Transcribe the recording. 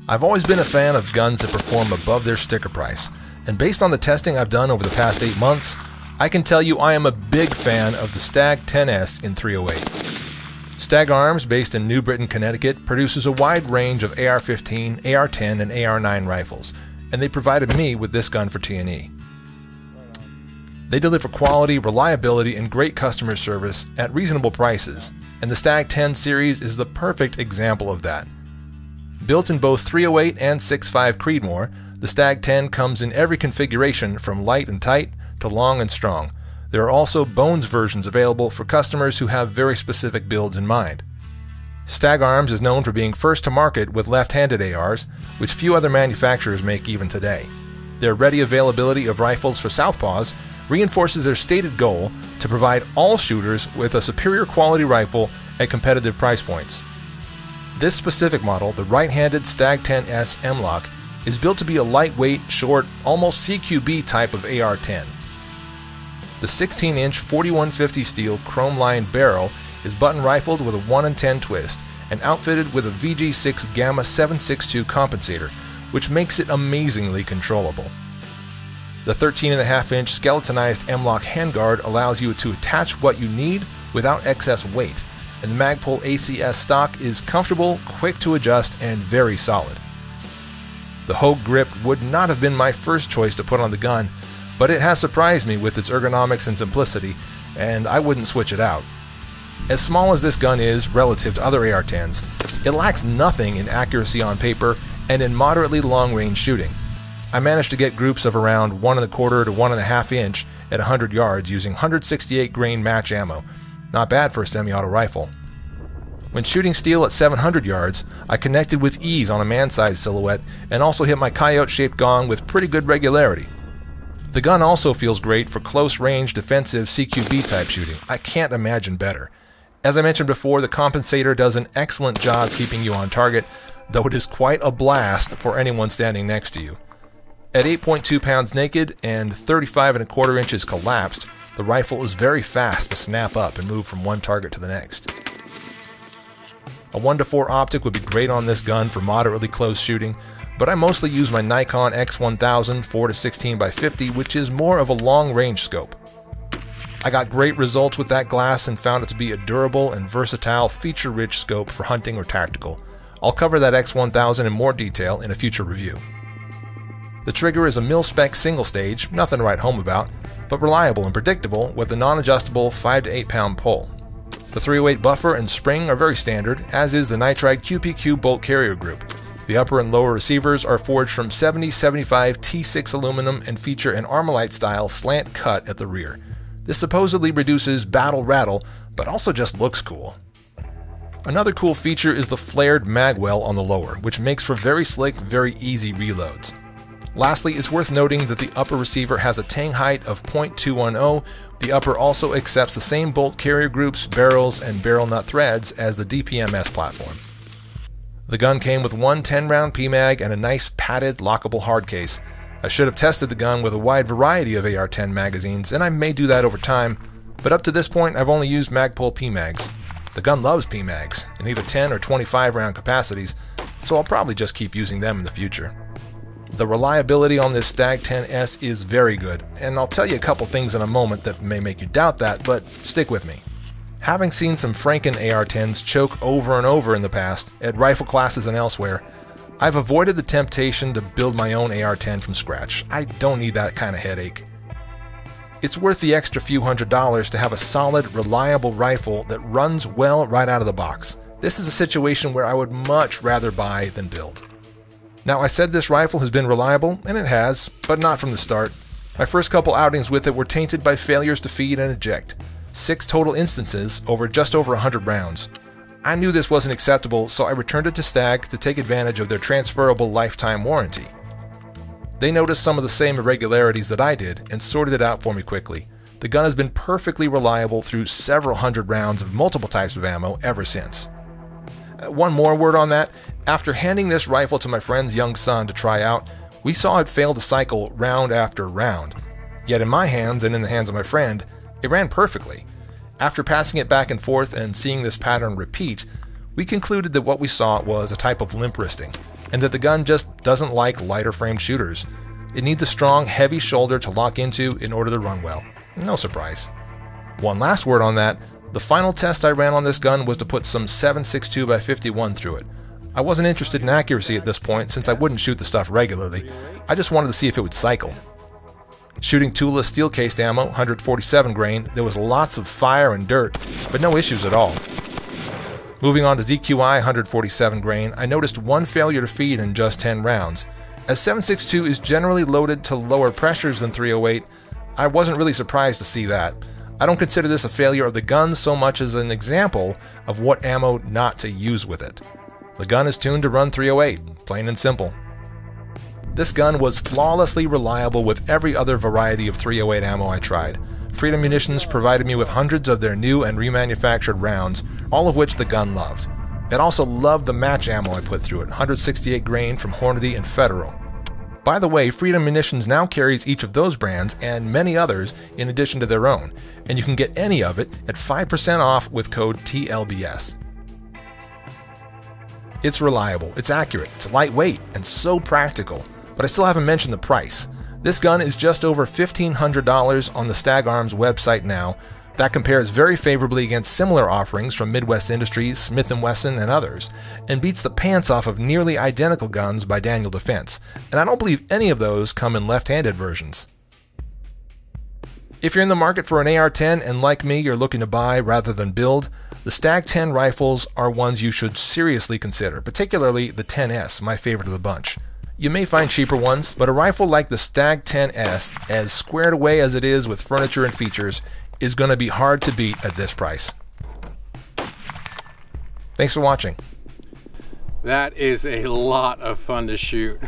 I've always been a fan of guns that perform above their sticker price, and based on the testing I've done over the past 8 months, I can tell you I am a big fan of the Stag 10s in .308. Stag Arms, based in New Britain, Connecticut, produces a wide range of AR-15, AR-10, and AR-9 rifles, and they provided me with this gun for T&E. They deliver quality, reliability, and great customer service at reasonable prices, and the Stag 10 series is the perfect example of that. Built in both .308 and 6.5 Creedmoor, the Stag 10 comes in every configuration from light and tight to long and strong. There are also Bones versions available for customers who have very specific builds in mind. Stag Arms is known for being first to market with left-handed ARs, which few other manufacturers make even today. Their ready availability of rifles for southpaws reinforces their stated goal to provide all shooters with a superior quality rifle at competitive price points. This specific model, the right-handed Stag 10s M-Lock, is built to be a lightweight, short, almost CQB type of AR-10. The 16-inch 4150 steel chrome-lined barrel is button-rifled with a 1-in-10 twist and outfitted with a VG6 Gamma 762 compensator, which makes it amazingly controllable. The 13.5-inch skeletonized M-Lock handguard allows you to attach what you need without excess weight, and the Magpul ACS stock is comfortable, quick to adjust, and very solid. The Hogue grip would not have been my first choice to put on the gun, but it has surprised me with its ergonomics and simplicity, and I wouldn't switch it out. As small as this gun is relative to other AR-10s, it lacks nothing in accuracy on paper and in moderately long-range shooting. I managed to get groups of around 1.25 to 1.5 inch at 100 yards using 168 grain match ammo. Not bad for a semi-auto rifle. When shooting steel at 700 yards, I connected with ease on a man-sized silhouette and also hit my coyote-shaped gong with pretty good regularity. The gun also feels great for close-range defensive CQB type shooting. I can't imagine better. As I mentioned before, the compensator does an excellent job keeping you on target, though it is quite a blast for anyone standing next to you. At 8.2 pounds naked and 35.25 inches collapsed, the rifle is very fast to snap up and move from one target to the next. A 1:4 optic would be great on this gun for moderately close shooting, but I mostly use my Nikon X1000 4-16x50, which is more of a long-range scope. I got great results with that glass and found it to be a durable and versatile, feature-rich scope for hunting or tactical. I'll cover that X1000 in more detail in a future review. The trigger is a mil-spec single-stage, nothing to write home about, but reliable and predictable with a non-adjustable 5 to 8 pound pull. The .308 buffer and spring are very standard, as is the nitride QPQ bolt carrier group. The upper and lower receivers are forged from 70-75 T6 aluminum and feature an Armalite-style slant cut at the rear. This supposedly reduces battle rattle, but also just looks cool. Another cool feature is the flared magwell on the lower, which makes for very slick, very easy reloads. Lastly, it's worth noting that the upper receiver has a tang height of .210. The upper also accepts the same bolt carrier groups, barrels, and barrel nut threads as the DPMS platform. The gun came with one 10-round PMag and a nice padded, lockable hard case. I should have tested the gun with a wide variety of AR-10 magazines, and I may do that over time, but up to this point I've only used Magpul PMags. The gun loves PMags, in either 10 or 25 round capacities, so I'll probably just keep using them in the future. The reliability on this Stag 10s is very good, and I'll tell you a couple things in a moment that may make you doubt that, but stick with me. Having seen some Franken AR-10s choke over and over in the past, at rifle classes and elsewhere, I've avoided the temptation to build my own AR-10 from scratch. I don't need that kind of headache. It's worth the extra few $100s to have a solid, reliable rifle that runs well right out of the box. This is a situation where I would much rather buy than build. Now, I said this rifle has been reliable, and it has, but not from the start. My first couple outings with it were tainted by failures to feed and eject. 6 total instances over just over 100 rounds. I knew this wasn't acceptable, so I returned it to Stag to take advantage of their transferable lifetime warranty. They noticed some of the same irregularities that I did and sorted it out for me quickly. The gun has been perfectly reliable through several hundred rounds of multiple types of ammo ever since. One more word on that. After handing this rifle to my friend's young son to try out, we saw it fail to cycle round after round. Yet in my hands and in the hands of my friend, it ran perfectly. After passing it back and forth and seeing this pattern repeat, we concluded that what we saw was a type of limp wristing. and that the gun just doesn't like lighter framed shooters. It needs a strong, heavy shoulder to lock into in order to run well. No surprise. One last word on that, the final test I ran on this gun was to put some 7.62x51 through it. I wasn't interested in accuracy at this point since I wouldn't shoot the stuff regularly. I just wanted to see if it would cycle. Shooting toolless steel-cased ammo, 147 grain, there was lots of fire and dirt, but no issues at all. Moving on to ZQI 147 grain, I noticed one failure to feed in just 10 rounds. As 7.62 is generally loaded to lower pressures than 308, I wasn't really surprised to see that. I don't consider this a failure of the gun so much as an example of what ammo not to use with it. The gun is tuned to run 308, plain and simple. This gun was flawlessly reliable with every other variety of 308 ammo I tried. Freedom Munitions provided me with hundreds of their new and remanufactured rounds, all of which the gun loved. It also loved the match ammo I put through it, 168 grain from Hornady and Federal. By the way, Freedom Munitions now carries each of those brands and many others in addition to their own, and you can get any of it at 5% off with code TLBS. It's reliable, it's accurate, it's lightweight, and so practical, but I still haven't mentioned the price. This gun is just over $1,500 on the Stag Arms website now. That compares very favorably against similar offerings from Midwest Industries, Smith & Wesson, and others, and beats the pants off of nearly identical guns by Daniel Defense, and I don't believe any of those come in left-handed versions. If you're in the market for an AR-10 and like me you're looking to buy rather than build, the Stag 10 rifles are ones you should seriously consider, particularly the 10s, my favorite of the bunch. You may find cheaper ones, but a rifle like the Stag 10s, as squared away as it is with furniture and features, is going to be hard to beat at this price. Thanks for watching. That is a lot of fun to shoot.